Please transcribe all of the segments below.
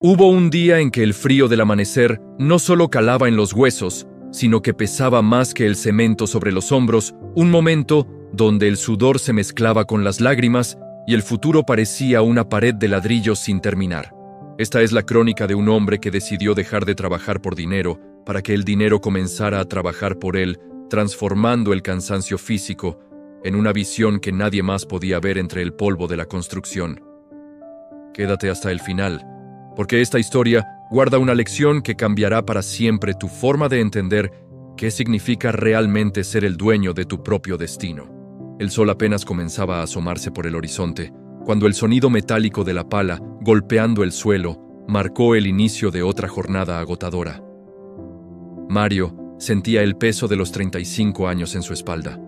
Hubo un día en que el frío del amanecer no solo calaba en los huesos, sino que pesaba más que el cemento sobre los hombros, un momento donde el sudor se mezclaba con las lágrimas y el futuro parecía una pared de ladrillos sin terminar. Esta es la crónica de un hombre que decidió dejar de trabajar por dinero para que el dinero comenzara a trabajar por él, transformando el cansancio físico en una visión que nadie más podía ver entre el polvo de la construcción. Quédate hasta el final, porque esta historia guarda una lección que cambiará para siempre tu forma de entender qué significa realmente ser el dueño de tu propio destino. El sol apenas comenzaba a asomarse por el horizonte, cuando el sonido metálico de la pala, golpeando el suelo, marcó el inicio de otra jornada agotadora. Mario sentía el peso de los 35 años en su espalda,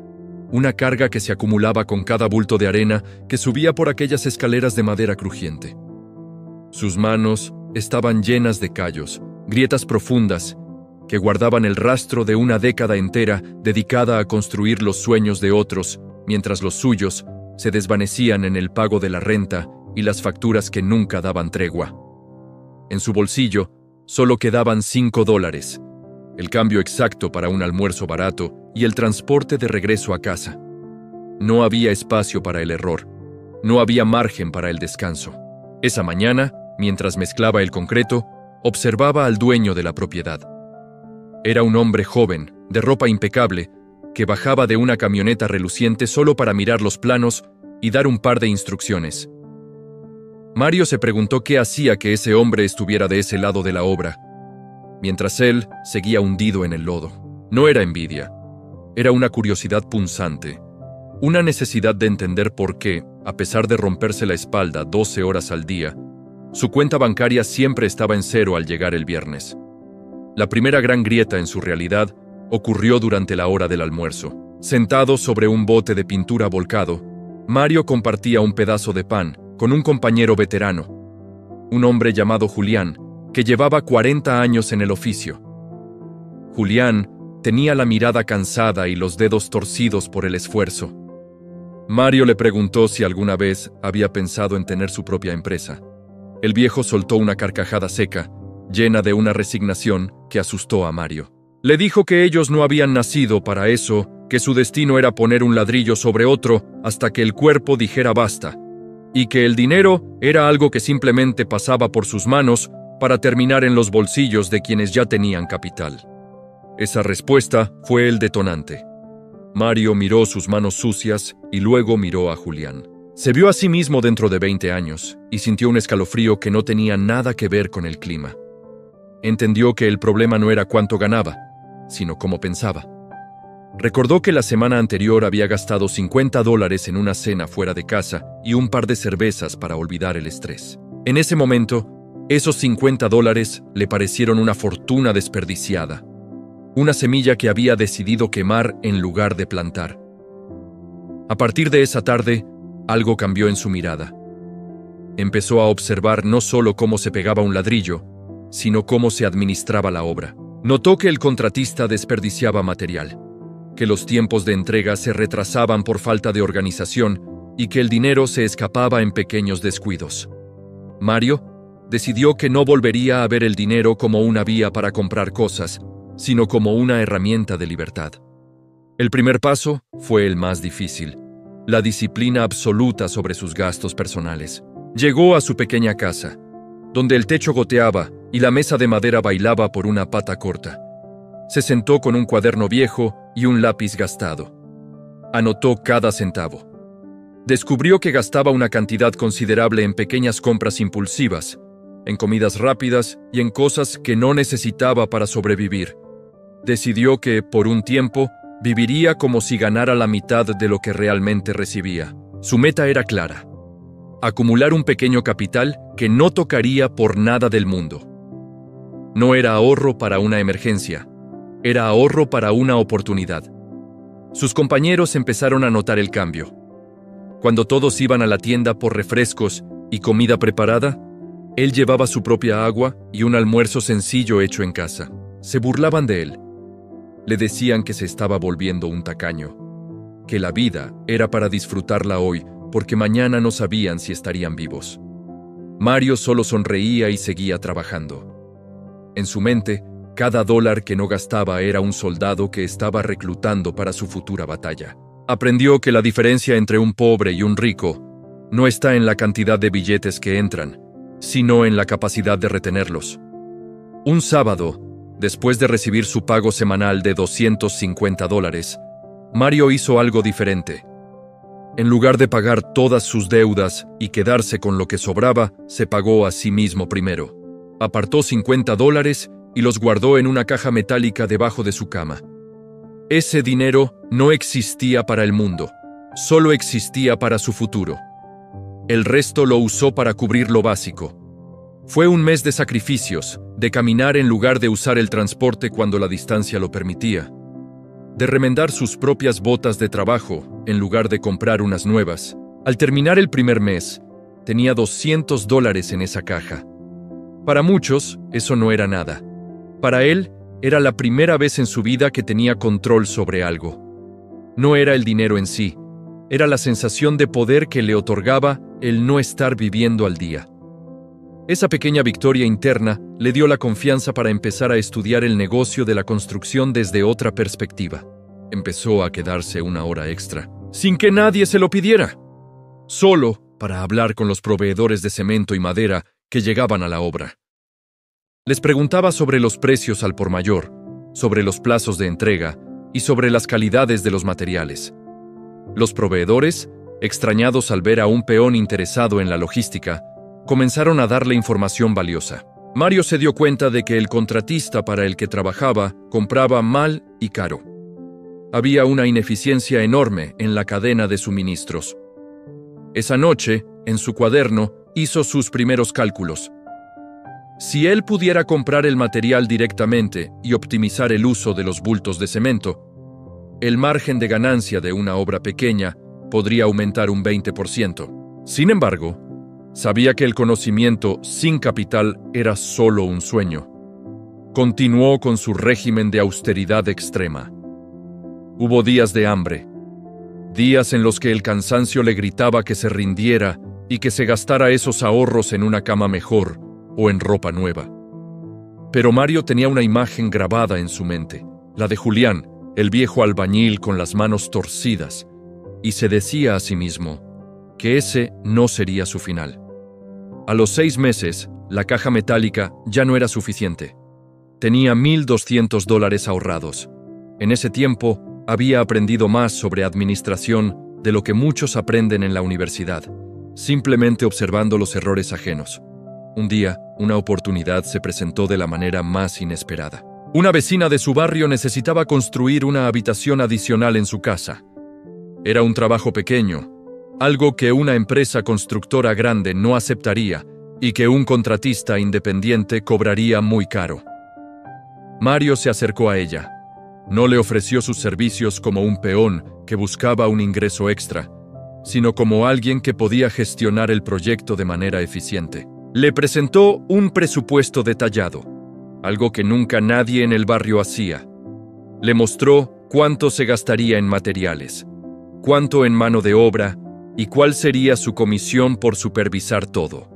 una carga que se acumulaba con cada bulto de arena que subía por aquellas escaleras de madera crujiente. Sus manos estaban llenas de callos, grietas profundas, que guardaban el rastro de una década entera dedicada a construir los sueños de otros, mientras los suyos se desvanecían en el pago de la renta y las facturas que nunca daban tregua. En su bolsillo solo quedaban $5, el cambio exacto para un almuerzo barato y el transporte de regreso a casa. No había espacio para el error, no había margen para el descanso. Esa mañana, mientras mezclaba el concreto, observaba al dueño de la propiedad. Era un hombre joven, de ropa impecable, que bajaba de una camioneta reluciente solo para mirar los planos y dar un par de instrucciones. Mario se preguntó qué hacía que ese hombre estuviera de ese lado de la obra, mientras él seguía hundido en el lodo. No era envidia, era una curiosidad punzante, una necesidad de entender por qué, a pesar de romperse la espalda 12 horas al día, su cuenta bancaria siempre estaba en cero al llegar el viernes. La primera gran grieta en su realidad ocurrió durante la hora del almuerzo. Sentado sobre un bote de pintura volcado, Mario compartía un pedazo de pan con un compañero veterano, un hombre llamado Julián, que llevaba 40 años en el oficio. Julián tenía la mirada cansada y los dedos torcidos por el esfuerzo. Mario le preguntó si alguna vez había pensado en tener su propia empresa. El viejo soltó una carcajada seca, llena de una resignación que asustó a Mario. Le dijo que ellos no habían nacido para eso, que su destino era poner un ladrillo sobre otro hasta que el cuerpo dijera basta, y que el dinero era algo que simplemente pasaba por sus manos para terminar en los bolsillos de quienes ya tenían capital. Esa respuesta fue el detonante. Mario miró sus manos sucias y luego miró a Julián. Se vio a sí mismo dentro de 20 años y sintió un escalofrío que no tenía nada que ver con el clima. Entendió que el problema no era cuánto ganaba, sino cómo pensaba. Recordó que la semana anterior había gastado $50 en una cena fuera de casa y un par de cervezas para olvidar el estrés. En ese momento, esos $50 le parecieron una fortuna desperdiciada, una semilla que había decidido quemar en lugar de plantar. A partir de esa tarde, algo cambió en su mirada. Empezó a observar no solo cómo se pegaba un ladrillo, sino cómo se administraba la obra. Notó que el contratista desperdiciaba material, que los tiempos de entrega se retrasaban por falta de organización y que el dinero se escapaba en pequeños descuidos. Mario decidió que no volvería a ver el dinero como una vía para comprar cosas, sino como una herramienta de libertad. El primer paso fue el más difícil, la disciplina absoluta sobre sus gastos personales. Llegó a su pequeña casa, donde el techo goteaba y la mesa de madera bailaba por una pata corta. Se sentó con un cuaderno viejo y un lápiz gastado. Anotó cada centavo. Descubrió que gastaba una cantidad considerable en pequeñas compras impulsivas, en comidas rápidas y en cosas que no necesitaba para sobrevivir. Decidió que, por un tiempo, viviría como si ganara la mitad de lo que realmente recibía. Su meta era clara: acumular un pequeño capital que no tocaría por nada del mundo. No era ahorro para una emergencia, era ahorro para una oportunidad. Sus compañeros empezaron a notar el cambio. Cuando todos iban a la tienda por refrescos y comida preparada, él llevaba su propia agua y un almuerzo sencillo hecho en casa. Se burlaban de él. Le decían que se estaba volviendo un tacaño, que la vida era para disfrutarla hoy, porque mañana no sabían si estarían vivos. Mario solo sonreía y seguía trabajando. En su mente, cada dólar que no gastaba era un soldado que estaba reclutando para su futura batalla. Aprendió que la diferencia entre un pobre y un rico no está en la cantidad de billetes que entran, sino en la capacidad de retenerlos. Un sábado, después de recibir su pago semanal de $250, Mario hizo algo diferente. En lugar de pagar todas sus deudas y quedarse con lo que sobraba, se pagó a sí mismo primero. Apartó $50 y los guardó en una caja metálica debajo de su cama. Ese dinero no existía para el mundo, solo existía para su futuro. El resto lo usó para cubrir lo básico. Fue un mes de sacrificios, de caminar en lugar de usar el transporte cuando la distancia lo permitía, de remendar sus propias botas de trabajo en lugar de comprar unas nuevas. Al terminar el primer mes, tenía $200 en esa caja. Para muchos, eso no era nada. Para él, era la primera vez en su vida que tenía control sobre algo. No era el dinero en sí, era la sensación de poder que le otorgaba el no estar viviendo al día. Esa pequeña victoria interna le dio la confianza para empezar a estudiar el negocio de la construcción desde otra perspectiva. Empezó a quedarse una hora extra, sin que nadie se lo pidiera, solo para hablar con los proveedores de cemento y madera que llegaban a la obra. Les preguntaba sobre los precios al por mayor, sobre los plazos de entrega y sobre las calidades de los materiales. Los proveedores, extrañados al ver a un peón interesado en la logística, comenzaron a darle información valiosa. Mario se dio cuenta de que el contratista para el que trabajaba compraba mal y caro. Había una ineficiencia enorme en la cadena de suministros. Esa noche, en su cuaderno, hizo sus primeros cálculos. Si él pudiera comprar el material directamente y optimizar el uso de los bultos de cemento, el margen de ganancia de una obra pequeña podría aumentar un 20%. Sin embargo, sabía que el conocimiento sin capital era solo un sueño. Continuó con su régimen de austeridad extrema. Hubo días de hambre, días en los que el cansancio le gritaba que se rindiera y que se gastara esos ahorros en una cama mejor o en ropa nueva. Pero Mario tenía una imagen grabada en su mente, la de Julián, el viejo albañil con las manos torcidas, y se decía a sí mismo que ese no sería su final. A los 6 meses, la caja metálica ya no era suficiente. Tenía $1,200 ahorrados. En ese tiempo, había aprendido más sobre administración de lo que muchos aprenden en la universidad, simplemente observando los errores ajenos. Un día, una oportunidad se presentó de la manera más inesperada. Una vecina de su barrio necesitaba construir una habitación adicional en su casa. Era un trabajo pequeño, algo que una empresa constructora grande no aceptaría y que un contratista independiente cobraría muy caro. Mario se acercó a ella. No le ofreció sus servicios como un peón que buscaba un ingreso extra, sino como alguien que podía gestionar el proyecto de manera eficiente. Le presentó un presupuesto detallado, algo que nunca nadie en el barrio hacía. Le mostró cuánto se gastaría en materiales, cuánto en mano de obra y cuál sería su comisión por supervisar todo.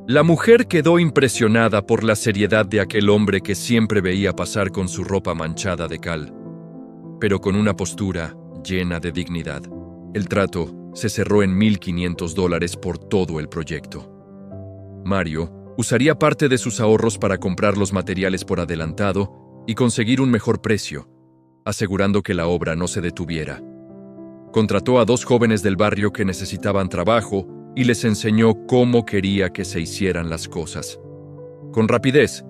La mujer quedó impresionada por la seriedad de aquel hombre que siempre veía pasar con su ropa manchada de cal, pero con una postura llena de dignidad. El trato se cerró en $1,500 por todo el proyecto. Mario usaría parte de sus ahorros para comprar los materiales por adelantado y conseguir un mejor precio, asegurando que la obra no se detuviera. Contrató a 2 jóvenes del barrio que necesitaban trabajo y les enseñó cómo quería que se hicieran las cosas. Con rapidez,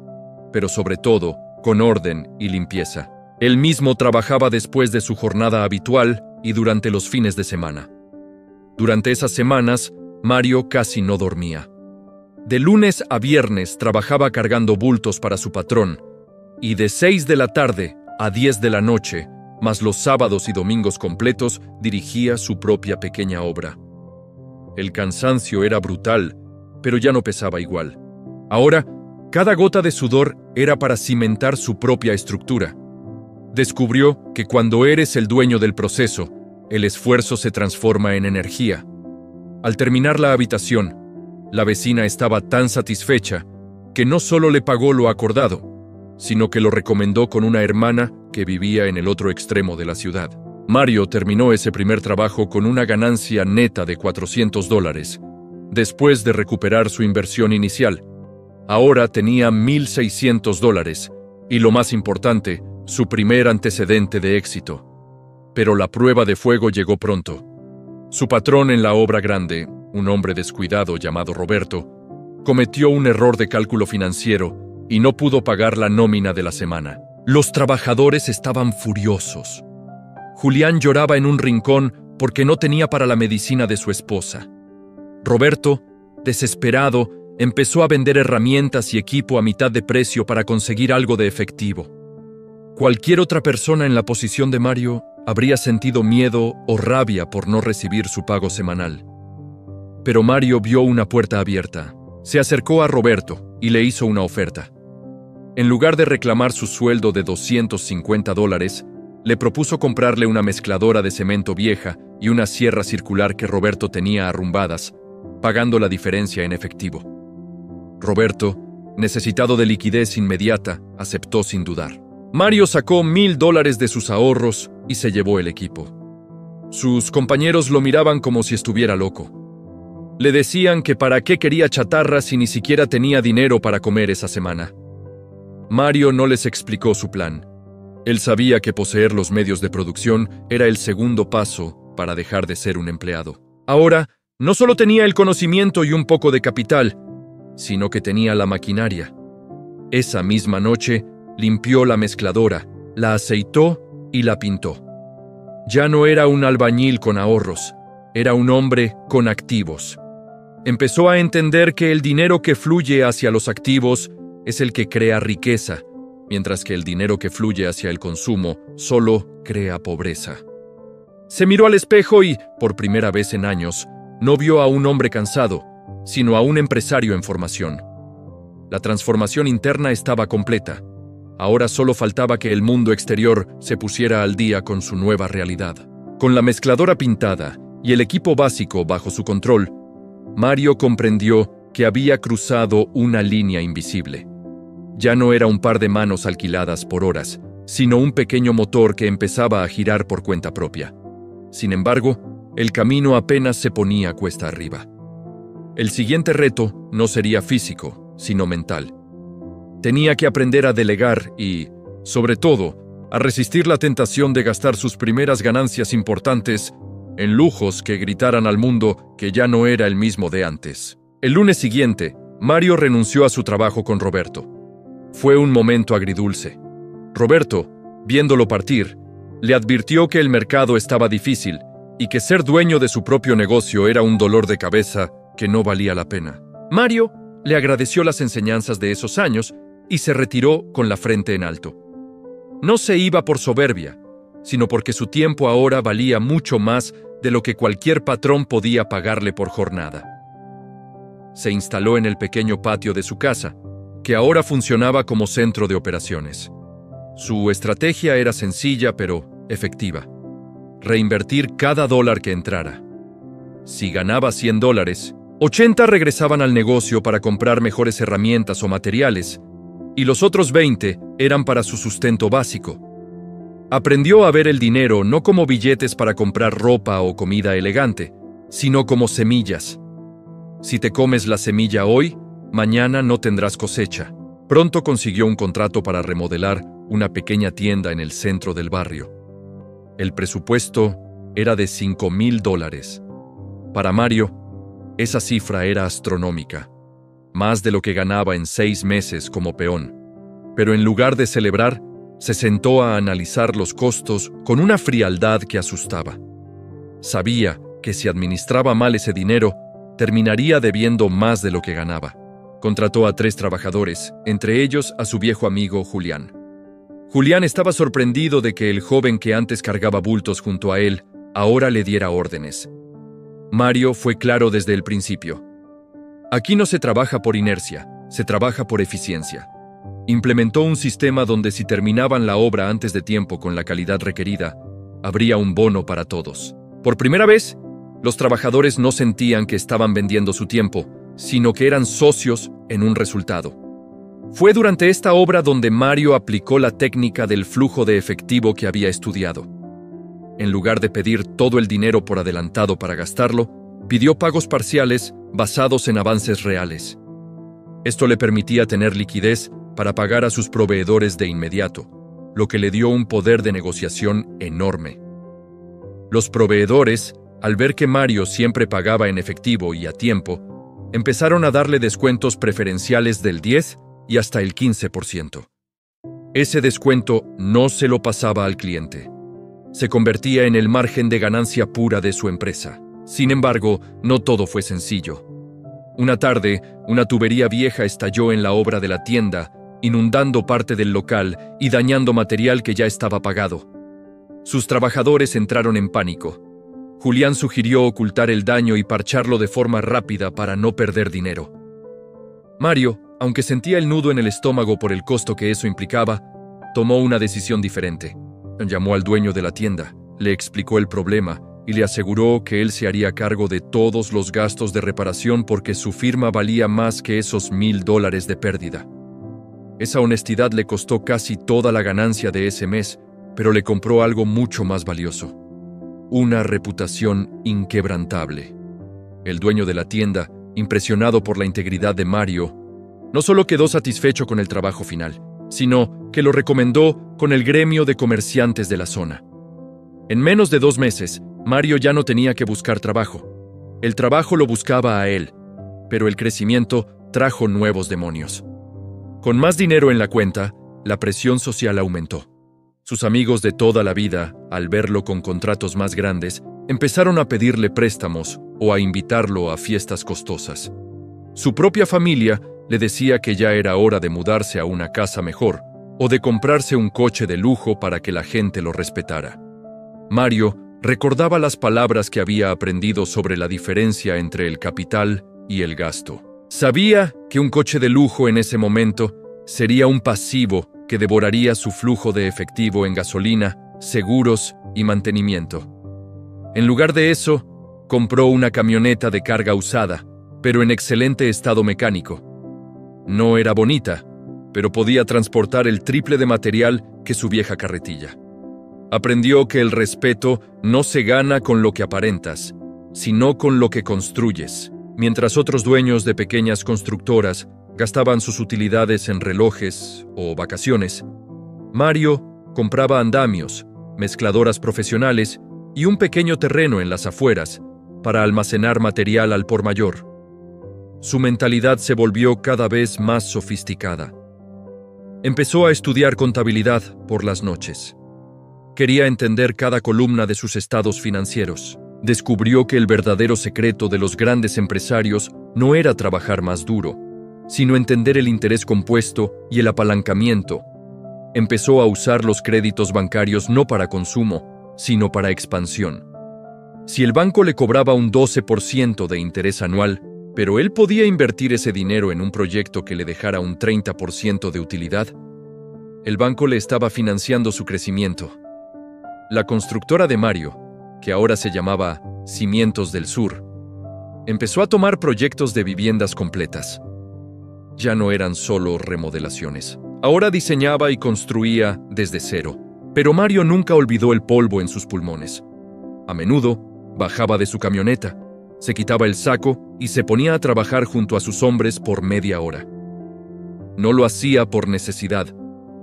pero sobre todo con orden y limpieza. Él mismo trabajaba después de su jornada habitual y durante los fines de semana. Durante esas semanas, Mario casi no dormía. De lunes a viernes trabajaba cargando bultos para su patrón, y de 6 de la tarde a 10 de la noche, más los sábados y domingos completos, dirigía su propia pequeña obra. El cansancio era brutal, pero ya no pesaba igual. Ahora, cada gota de sudor era para cimentar su propia estructura. Descubrió que cuando eres el dueño del proceso, el esfuerzo se transforma en energía. Al terminar la habitación, La vecina estaba tan satisfecha que no solo le pagó lo acordado, sino que lo recomendó con una hermana que vivía en el otro extremo de la ciudad. Mario terminó ese primer trabajo con una ganancia neta de $400, después de recuperar su inversión inicial. Ahora tenía $1,600 y, lo más importante, su primer antecedente de éxito. Pero la prueba de fuego llegó pronto. Su patrón en la obra grande, un hombre descuidado llamado Roberto, cometió un error de cálculo financiero y no pudo pagar la nómina de la semana. Los trabajadores estaban furiosos. Julián lloraba en un rincón porque no tenía para la medicina de su esposa. Roberto, desesperado, empezó a vender herramientas y equipo a mitad de precio para conseguir algo de efectivo. Cualquier otra persona en la posición de Mario habría sentido miedo o rabia por no recibir su pago semanal. Pero Mario vio una puerta abierta. Se acercó a Roberto y le hizo una oferta. En lugar de reclamar su sueldo de $250, le propuso comprarle una mezcladora de cemento vieja y una sierra circular que Roberto tenía arrumbadas, pagando la diferencia en efectivo. Roberto, necesitado de liquidez inmediata, aceptó sin dudar. Mario sacó $1,000 de sus ahorros y se llevó el equipo. Sus compañeros lo miraban como si estuviera loco. Le decían que para qué quería chatarra si ni siquiera tenía dinero para comer esa semana. Mario no les explicó su plan. Él sabía que poseer los medios de producción era el segundo paso para dejar de ser un empleado. Ahora, no solo tenía el conocimiento y un poco de capital, sino que tenía la maquinaria. Esa misma noche, limpió la mezcladora, la aceitó y la pintó. Ya no era un albañil con ahorros, era un hombre con activos. Empezó a entender que el dinero que fluye hacia los activos es el que crea riqueza, mientras que el dinero que fluye hacia el consumo solo crea pobreza. Se miró al espejo y, por primera vez en años, no vio a un hombre cansado, sino a un empresario en formación. La transformación interna estaba completa. Ahora solo faltaba que el mundo exterior se pusiera al día con su nueva realidad. Con la mezcladora pintada y el equipo básico bajo su control, Mario comprendió que había cruzado una línea invisible. Ya no era un par de manos alquiladas por horas, sino un pequeño motor que empezaba a girar por cuenta propia. Sin embargo, el camino apenas se ponía cuesta arriba. El siguiente reto no sería físico, sino mental. Tenía que aprender a delegar y, sobre todo, a resistir la tentación de gastar sus primeras ganancias importantes en lujos que gritaran al mundo que ya no era el mismo de antes. El lunes siguiente, Mario renunció a su trabajo con Roberto. Fue un momento agridulce. Roberto, viéndolo partir, le advirtió que el mercado estaba difícil y que ser dueño de su propio negocio era un dolor de cabeza que no valía la pena. Mario le agradeció las enseñanzas de esos años y se retiró con la frente en alto. No se iba por soberbia, sino porque su tiempo ahora valía mucho más de lo que cualquier patrón podía pagarle por jornada. Se instaló en el pequeño patio de su casa, que ahora funcionaba como centro de operaciones. Su estrategia era sencilla pero efectiva: reinvertir cada dólar que entrara. Si ganaba $100, 80 regresaban al negocio para comprar mejores herramientas o materiales, y los otros 20 eran para su sustento básico. Aprendió a ver el dinero no como billetes para comprar ropa o comida elegante, sino como semillas. Si te comes la semilla hoy, mañana no tendrás cosecha. Pronto consiguió un contrato para remodelar una pequeña tienda en el centro del barrio. El presupuesto era de $5,000. Para Mario, esa cifra era astronómica, más de lo que ganaba en 6 meses como peón. Pero en lugar de celebrar, se sentó a analizar los costos con una frialdad que asustaba. Sabía que si administraba mal ese dinero, terminaría debiendo más de lo que ganaba. Contrató a 3 trabajadores, entre ellos a su viejo amigo Julián. Julián estaba sorprendido de que el joven que antes cargaba bultos junto a él, ahora le diera órdenes. Mario fue claro desde el principio. Aquí no se trabaja por inercia, se trabaja por eficiencia. Implementó un sistema donde si terminaban la obra antes de tiempo con la calidad requerida, habría un bono para todos. Por primera vez, los trabajadores no sentían que estaban vendiendo su tiempo, sino que eran socios en un resultado. Fue durante esta obra donde Mario aplicó la técnica del flujo de efectivo que había estudiado. En lugar de pedir todo el dinero por adelantado para gastarlo, pidió pagos parciales basados en avances reales. Esto le permitía tener liquidez para pagar a sus proveedores de inmediato, lo que le dio un poder de negociación enorme. Los proveedores, al ver que Mario siempre pagaba en efectivo y a tiempo, empezaron a darle descuentos preferenciales del 10 y hasta el 15%. Ese descuento no se lo pasaba al cliente. Se convertía en el margen de ganancia pura de su empresa. Sin embargo, no todo fue sencillo. Una tarde, una tubería vieja estalló en la obra de la tienda, inundando parte del local y dañando material que ya estaba pagado. Sus trabajadores entraron en pánico. Julián sugirió ocultar el daño y parcharlo de forma rápida para no perder dinero. Mario, aunque sentía el nudo en el estómago por el costo que eso implicaba, tomó una decisión diferente. Llamó al dueño de la tienda, le explicó el problema y le aseguró que él se haría cargo de todos los gastos de reparación porque su firma valía más que esos $1,000 de pérdida. Esa honestidad le costó casi toda la ganancia de ese mes, pero le compró algo mucho más valioso: una reputación inquebrantable. El dueño de la tienda, impresionado por la integridad de Mario, no solo quedó satisfecho con el trabajo final, sino que lo recomendó con el gremio de comerciantes de la zona. En menos de 2 meses, Mario ya no tenía que buscar trabajo. El trabajo lo buscaba a él, pero el crecimiento trajo nuevos demonios. Con más dinero en la cuenta, la presión social aumentó. Sus amigos de toda la vida, al verlo con contratos más grandes, empezaron a pedirle préstamos o a invitarlo a fiestas costosas. Su propia familia le decía que ya era hora de mudarse a una casa mejor o de comprarse un coche de lujo para que la gente lo respetara. Mario recordaba las palabras que había aprendido sobre la diferencia entre el capital y el gasto. Sabía que un coche de lujo en ese momento sería un pasivo que devoraría su flujo de efectivo en gasolina, seguros y mantenimiento. En lugar de eso, compró una camioneta de carga usada, pero en excelente estado mecánico. No era bonita, pero podía transportar el triple de material que su vieja carretilla. Aprendió que el respeto no se gana con lo que aparentas, sino con lo que construyes. Mientras otros dueños de pequeñas constructoras gastaban sus utilidades en relojes o vacaciones, Mario compraba andamios, mezcladoras profesionales y un pequeño terreno en las afueras para almacenar material al por mayor. Su mentalidad se volvió cada vez más sofisticada. Empezó a estudiar contabilidad por las noches. Quería entender cada columna de sus estados financieros. Descubrió que el verdadero secreto de los grandes empresarios no era trabajar más duro, sino entender el interés compuesto y el apalancamiento. Empezó a usar los créditos bancarios no para consumo, sino para expansión. Si el banco le cobraba un 12% de interés anual, pero él podía invertir ese dinero en un proyecto que le dejara un 30% de utilidad, el banco le estaba financiando su crecimiento. La constructora de Mario, que ahora se llamaba Cimientos del Sur, empezó a tomar proyectos de viviendas completas. Ya no eran solo remodelaciones. Ahora diseñaba y construía desde cero. Pero Mario nunca olvidó el polvo en sus pulmones. A menudo, bajaba de su camioneta, se quitaba el saco y se ponía a trabajar junto a sus hombres por media hora. No lo hacía por necesidad,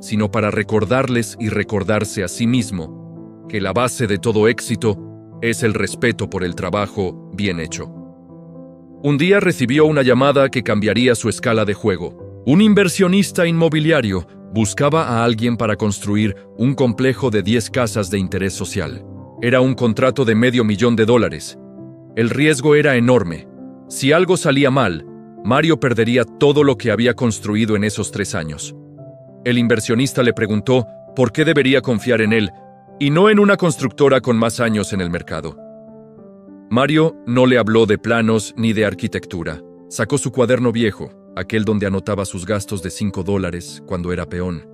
sino para recordarles y recordarse a sí mismo que la base de todo éxito es el respeto por el trabajo bien hecho. Un día recibió una llamada que cambiaría su escala de juego. Un inversionista inmobiliario buscaba a alguien para construir un complejo de 10 casas de interés social. Era un contrato de $500,000. El riesgo era enorme. Si algo salía mal, Mario perdería todo lo que había construido en esos 3 años. El inversionista le preguntó por qué debería confiar en él y no en una constructora con más años en el mercado. Mario no le habló de planos ni de arquitectura. Sacó su cuaderno viejo, aquel donde anotaba sus gastos de $5 cuando era peón.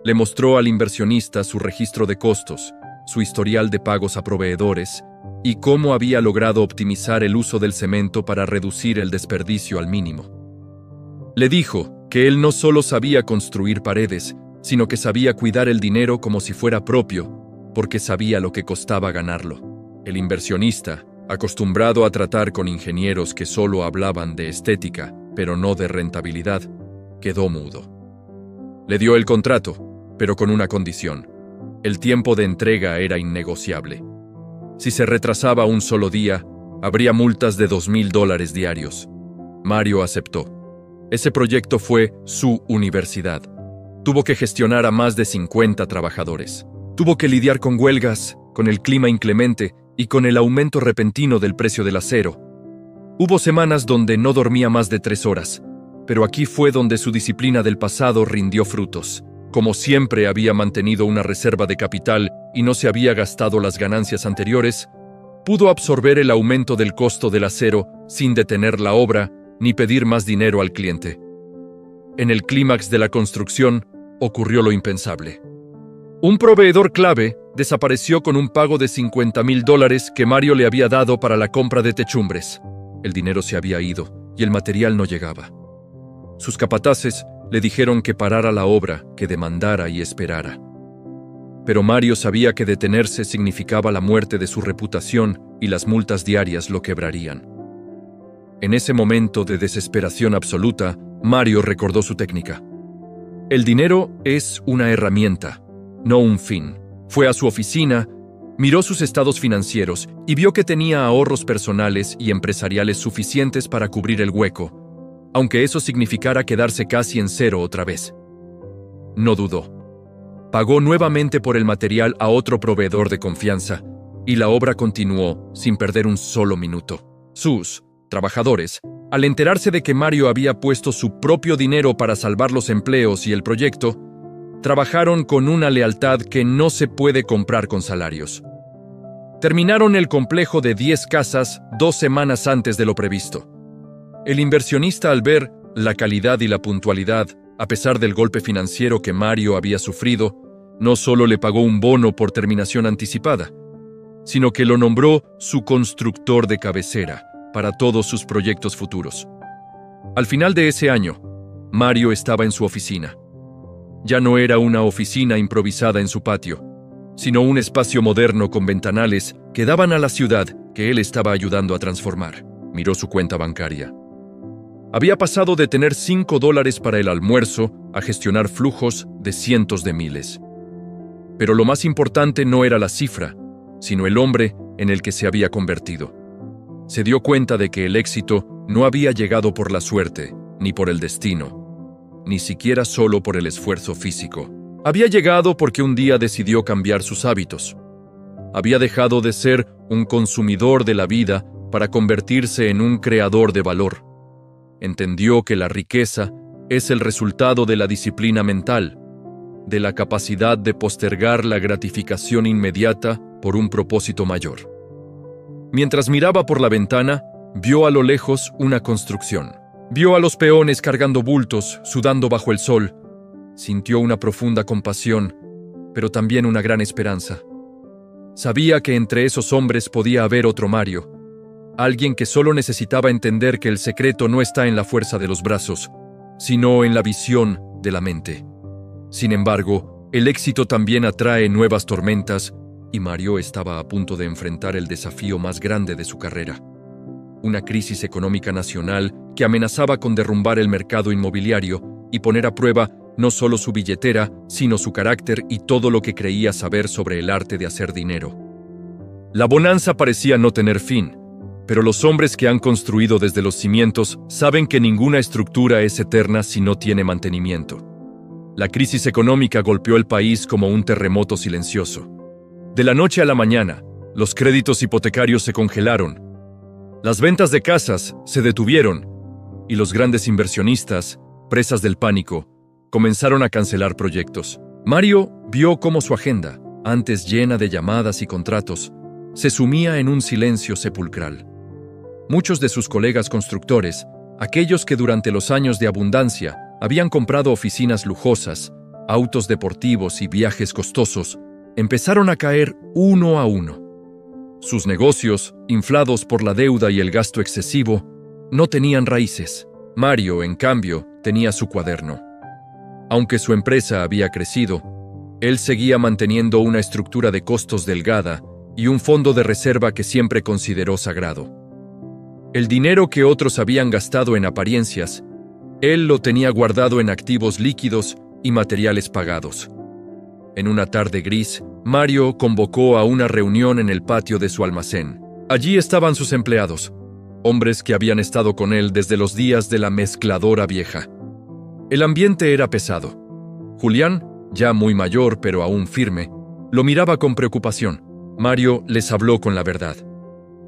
Le mostró al inversionista su registro de costos, su historial de pagos a proveedores y cómo había logrado optimizar el uso del cemento para reducir el desperdicio al mínimo. Le dijo que él no solo sabía construir paredes, sino que sabía cuidar el dinero como si fuera propio, porque sabía lo que costaba ganarlo. El inversionista, acostumbrado a tratar con ingenieros que solo hablaban de estética, pero no de rentabilidad, quedó mudo. Le dio el contrato, pero con una condición. El tiempo de entrega era innegociable. Si se retrasaba un solo día, habría multas de $2,000 diarios. Mario aceptó. Ese proyecto fue su universidad. Tuvo que gestionar a más de 50 trabajadores. Tuvo que lidiar con huelgas, con el clima inclemente y con el aumento repentino del precio del acero. Hubo semanas donde no dormía más de 3 horas, pero aquí fue donde su disciplina del pasado rindió frutos. Como siempre había mantenido una reserva de capital y no se había gastado las ganancias anteriores, pudo absorber el aumento del costo del acero sin detener la obra ni pedir más dinero al cliente. En el clímax de la construcción ocurrió lo impensable. Un proveedor clave desapareció con un pago de $50,000 que Mario le había dado para la compra de techumbres. El dinero se había ido y el material no llegaba. Sus capataces le dijeron que parara la obra, que demandara y esperara. Pero Mario sabía que detenerse significaba la muerte de su reputación y las multas diarias lo quebrarían. En ese momento de desesperación absoluta, Mario recordó su técnica. El dinero es una herramienta, no un fin. Fue a su oficina, miró sus estados financieros y vio que tenía ahorros personales y empresariales suficientes para cubrir el hueco, aunque eso significara quedarse casi en cero otra vez. No dudó. Pagó nuevamente por el material a otro proveedor de confianza, y la obra continuó sin perder un solo minuto. Sus trabajadores, al enterarse de que Mario había puesto su propio dinero para salvar los empleos y el proyecto, trabajaron con una lealtad que no se puede comprar con salarios. Terminaron el complejo de 10 casas 2 semanas antes de lo previsto. El inversionista, al ver la calidad y la puntualidad, a pesar del golpe financiero que Mario había sufrido, no solo le pagó un bono por terminación anticipada, sino que lo nombró su constructor de cabecera para todos sus proyectos futuros. Al final de ese año, Mario estaba en su oficina. Ya no era una oficina improvisada en su patio, sino un espacio moderno con ventanales que daban a la ciudad que él estaba ayudando a transformar. Miró su cuenta bancaria. Había pasado de tener $5 para el almuerzo a gestionar flujos de cientos de miles. Pero lo más importante no era la cifra, sino el hombre en el que se había convertido. Se dio cuenta de que el éxito no había llegado por la suerte, ni por el destino, ni siquiera solo por el esfuerzo físico. Había llegado porque un día decidió cambiar sus hábitos. Había dejado de ser un consumidor de la vida para convertirse en un creador de valor. Entendió que la riqueza es el resultado de la disciplina mental, de la capacidad de postergar la gratificación inmediata por un propósito mayor. Mientras miraba por la ventana, vio a lo lejos una construcción. Vio a los peones cargando bultos, sudando bajo el sol. Sintió una profunda compasión, pero también una gran esperanza. Sabía que entre esos hombres podía haber otro Mario, alguien que solo necesitaba entender que el secreto no está en la fuerza de los brazos, sino en la visión de la mente. Sin embargo, el éxito también atrae nuevas tormentas, y Mario estaba a punto de enfrentar el desafío más grande de su carrera. Una crisis económica nacional que amenazaba con derrumbar el mercado inmobiliario y poner a prueba no solo su billetera, sino su carácter y todo lo que creía saber sobre el arte de hacer dinero. La bonanza parecía no tener fin, pero los hombres que han construido desde los cimientos saben que ninguna estructura es eterna si no tiene mantenimiento. La crisis económica golpeó el país como un terremoto silencioso. De la noche a la mañana, los créditos hipotecarios se congelaron, las ventas de casas se detuvieron y los grandes inversionistas, presas del pánico, comenzaron a cancelar proyectos. Mario vio cómo su agenda, antes llena de llamadas y contratos, se sumía en un silencio sepulcral. Muchos de sus colegas constructores, aquellos que durante los años de abundancia habían comprado oficinas lujosas, autos deportivos y viajes costosos, empezaron a caer uno a uno. Sus negocios, inflados por la deuda y el gasto excesivo, no tenían raíces. Mario, en cambio, tenía su cuaderno. Aunque su empresa había crecido, él seguía manteniendo una estructura de costos delgada y un fondo de reserva que siempre consideró sagrado. El dinero que otros habían gastado en apariencias, él lo tenía guardado en activos líquidos y materiales pagados. En una tarde gris, Mario convocó a una reunión en el patio de su almacén. Allí estaban sus empleados, hombres que habían estado con él desde los días de la mezcladora vieja. El ambiente era pesado. Julián, ya muy mayor pero aún firme, lo miraba con preocupación. Mario les habló con la verdad.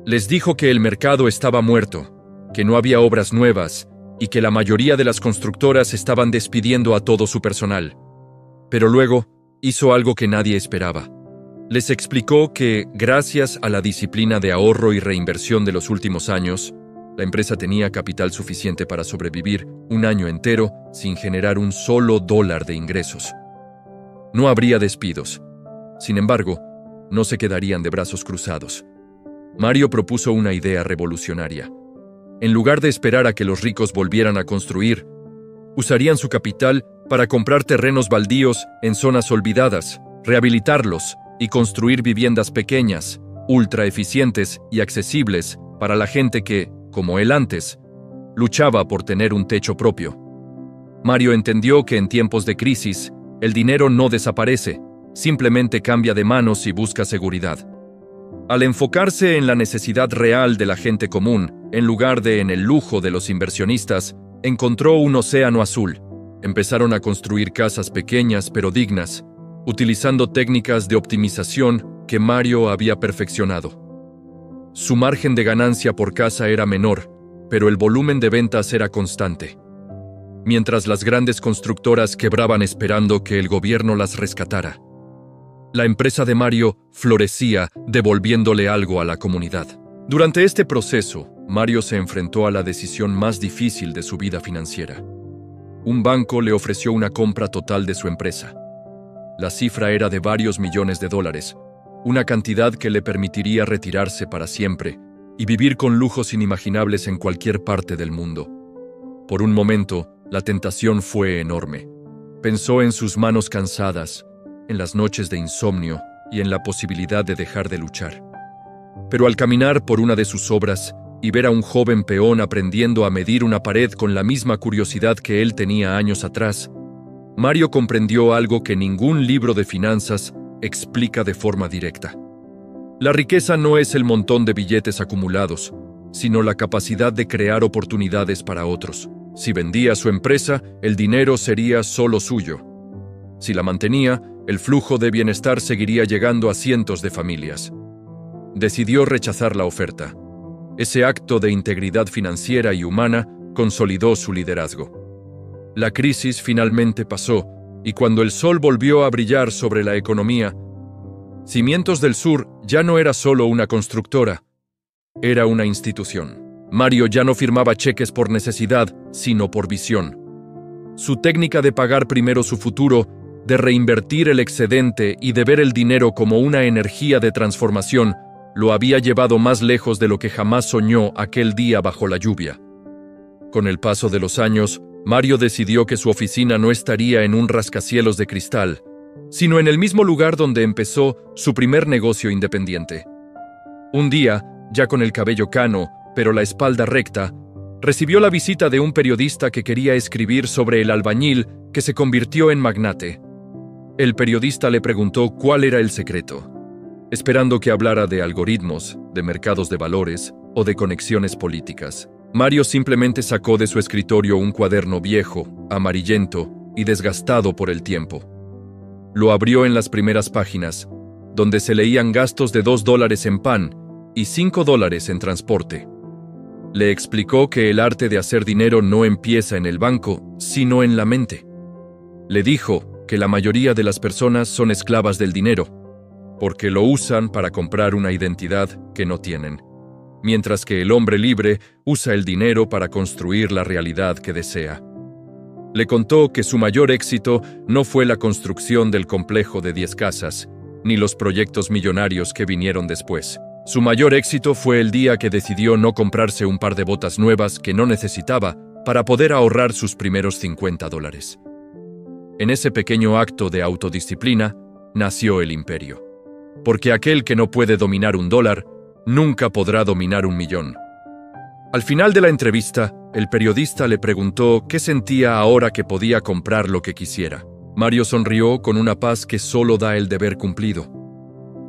Les dijo que el mercado estaba muerto, que no había obras nuevas y que la mayoría de las constructoras estaban despidiendo a todo su personal. Pero luego hizo algo que nadie esperaba. Les explicó que, gracias a la disciplina de ahorro y reinversión de los últimos años, la empresa tenía capital suficiente para sobrevivir un año entero sin generar un solo dólar de ingresos. No habría despidos. Sin embargo, no se quedarían de brazos cruzados. Mario propuso una idea revolucionaria. En lugar de esperar a que los ricos volvieran a construir, usarían su capital para comprar terrenos baldíos en zonas olvidadas, rehabilitarlos y construir viviendas pequeñas, ultra eficientes y accesibles para la gente que, como él antes, luchaba por tener un techo propio. Mario entendió que en tiempos de crisis, el dinero no desaparece, simplemente cambia de manos y busca seguridad. Al enfocarse en la necesidad real de la gente común, en lugar de en el lujo de los inversionistas, encontró un océano azul. Empezaron a construir casas pequeñas pero dignas, utilizando técnicas de optimización que Mario había perfeccionado. Su margen de ganancia por casa era menor, pero el volumen de ventas era constante. Mientras las grandes constructoras quebraban esperando que el gobierno las rescatara, la empresa de Mario florecía, devolviéndole algo a la comunidad. Durante este proceso, Mario se enfrentó a la decisión más difícil de su vida financiera. Un banco le ofreció una compra total de su empresa. La cifra era de varios millones de dólares, una cantidad que le permitiría retirarse para siempre y vivir con lujos inimaginables en cualquier parte del mundo. Por un momento, la tentación fue enorme. Pensó en sus manos cansadas, en las noches de insomnio y en la posibilidad de dejar de luchar. Pero al caminar por una de sus obras y ver a un joven peón aprendiendo a medir una pared con la misma curiosidad que él tenía años atrás, Mario comprendió algo que ningún libro de finanzas explica de forma directa. La riqueza no es el montón de billetes acumulados, sino la capacidad de crear oportunidades para otros. Si vendía su empresa, el dinero sería solo suyo. Si la mantenía, el flujo de bienestar seguiría llegando a cientos de familias. Decidió rechazar la oferta. Ese acto de integridad financiera y humana consolidó su liderazgo. La crisis finalmente pasó, y cuando el sol volvió a brillar sobre la economía, Cimientos del Sur ya no era solo una constructora, era una institución. Mario ya no firmaba cheques por necesidad, sino por visión. Su técnica de pagar primero su futuro, de reinvertir el excedente y de ver el dinero como una energía de transformación, lo había llevado más lejos de lo que jamás soñó aquel día bajo la lluvia. Con el paso de los años, Mario decidió que su oficina no estaría en un rascacielos de cristal, sino en el mismo lugar donde empezó su primer negocio independiente. Un día, ya con el cabello cano, pero la espalda recta, recibió la visita de un periodista que quería escribir sobre el albañil que se convirtió en magnate. El periodista le preguntó cuál era el secreto, esperando que hablara de algoritmos, de mercados de valores o de conexiones políticas. Mario simplemente sacó de su escritorio un cuaderno viejo, amarillento y desgastado por el tiempo. Lo abrió en las primeras páginas, donde se leían gastos de $2 en pan y $5 en transporte. Le explicó que el arte de hacer dinero no empieza en el banco, sino en la mente. Le dijo que la mayoría de las personas son esclavas del dinero, porque lo usan para comprar una identidad que no tienen, mientras que el hombre libre usa el dinero para construir la realidad que desea. Le contó que su mayor éxito no fue la construcción del complejo de 10 casas, ni los proyectos millonarios que vinieron después. Su mayor éxito fue el día que decidió no comprarse un par de botas nuevas que no necesitaba para poder ahorrar sus primeros $50. En ese pequeño acto de autodisciplina nació el imperio. Porque aquel que no puede dominar $1 nunca podrá dominar 1.000.000. Al final de la entrevista, el periodista le preguntó qué sentía ahora que podía comprar lo que quisiera. Mario sonrió con una paz que solo da el deber cumplido.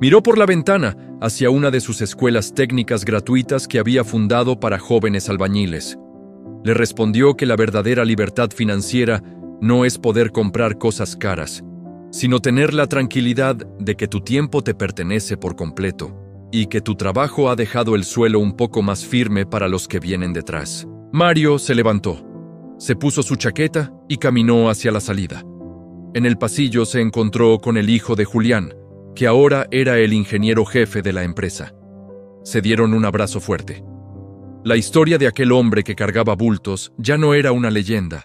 Miró por la ventana hacia una de sus escuelas técnicas gratuitas que había fundado para jóvenes albañiles. Le respondió que la verdadera libertad financiera no es poder comprar cosas caras, sino tener la tranquilidad de que tu tiempo te pertenece por completo y que tu trabajo ha dejado el suelo un poco más firme para los que vienen detrás. Mario se levantó, se puso su chaqueta y caminó hacia la salida. En el pasillo se encontró con el hijo de Julián, que ahora era el ingeniero jefe de la empresa. Se dieron un abrazo fuerte. La historia de aquel hombre que cargaba bultos ya no era una leyenda.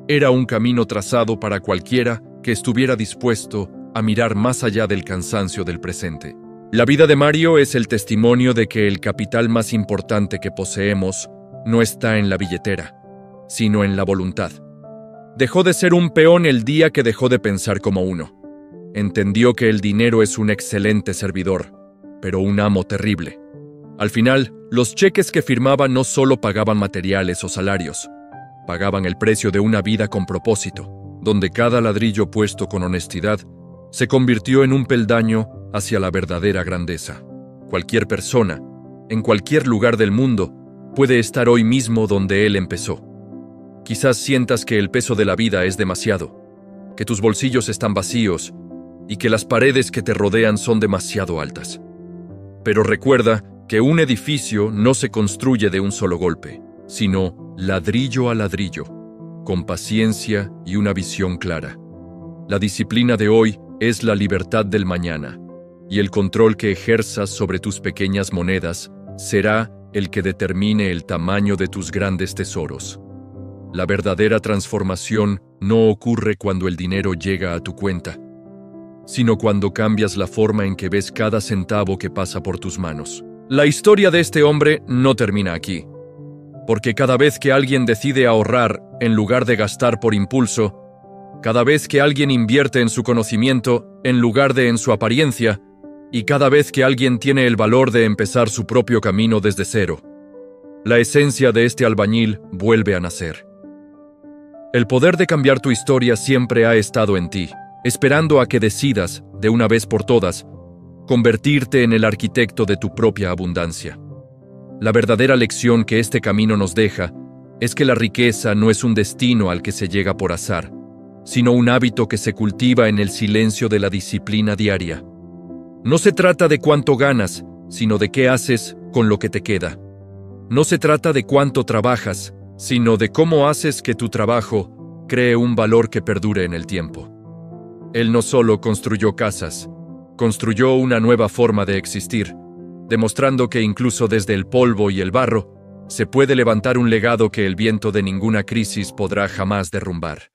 Era un camino trazado para cualquiera que estuviera dispuesto a mirar más allá del cansancio del presente. La vida de Mario es el testimonio de que el capital más importante que poseemos no está en la billetera, sino en la voluntad. Dejó de ser un peón el día que dejó de pensar como uno. Entendió que el dinero es un excelente servidor, pero un amo terrible. Al final, los cheques que firmaba no solo pagaban materiales o salarios, pagaban el precio de una vida con propósito, donde cada ladrillo puesto con honestidad se convirtió en un peldaño hacia la verdadera grandeza. Cualquier persona, en cualquier lugar del mundo, puede estar hoy mismo donde él empezó. Quizás sientas que el peso de la vida es demasiado, que tus bolsillos están vacíos y que las paredes que te rodean son demasiado altas. Pero recuerda que un edificio no se construye de un solo golpe, sino ladrillo a ladrillo, con paciencia y una visión clara. La disciplina de hoy es la libertad del mañana, y el control que ejerzas sobre tus pequeñas monedas será el que determine el tamaño de tus grandes tesoros. La verdadera transformación no ocurre cuando el dinero llega a tu cuenta, sino cuando cambias la forma en que ves cada centavo que pasa por tus manos. La historia de este hombre no termina aquí, porque cada vez que alguien decide ahorrar en lugar de gastar por impulso, cada vez que alguien invierte en su conocimiento en lugar de en su apariencia, y cada vez que alguien tiene el valor de empezar su propio camino desde cero, la esencia de este albañil vuelve a nacer. El poder de cambiar tu historia siempre ha estado en ti, esperando a que decidas, de una vez por todas, convertirte en el arquitecto de tu propia abundancia. La verdadera lección que este camino nos deja es que la riqueza no es un destino al que se llega por azar, sino un hábito que se cultiva en el silencio de la disciplina diaria. No se trata de cuánto ganas, sino de qué haces con lo que te queda. No se trata de cuánto trabajas, sino de cómo haces que tu trabajo cree un valor que perdure en el tiempo. Él no solo construyó casas, construyó una nueva forma de existir, demostrando que incluso desde el polvo y el barro se puede levantar un legado que el viento de ninguna crisis podrá jamás derrumbar.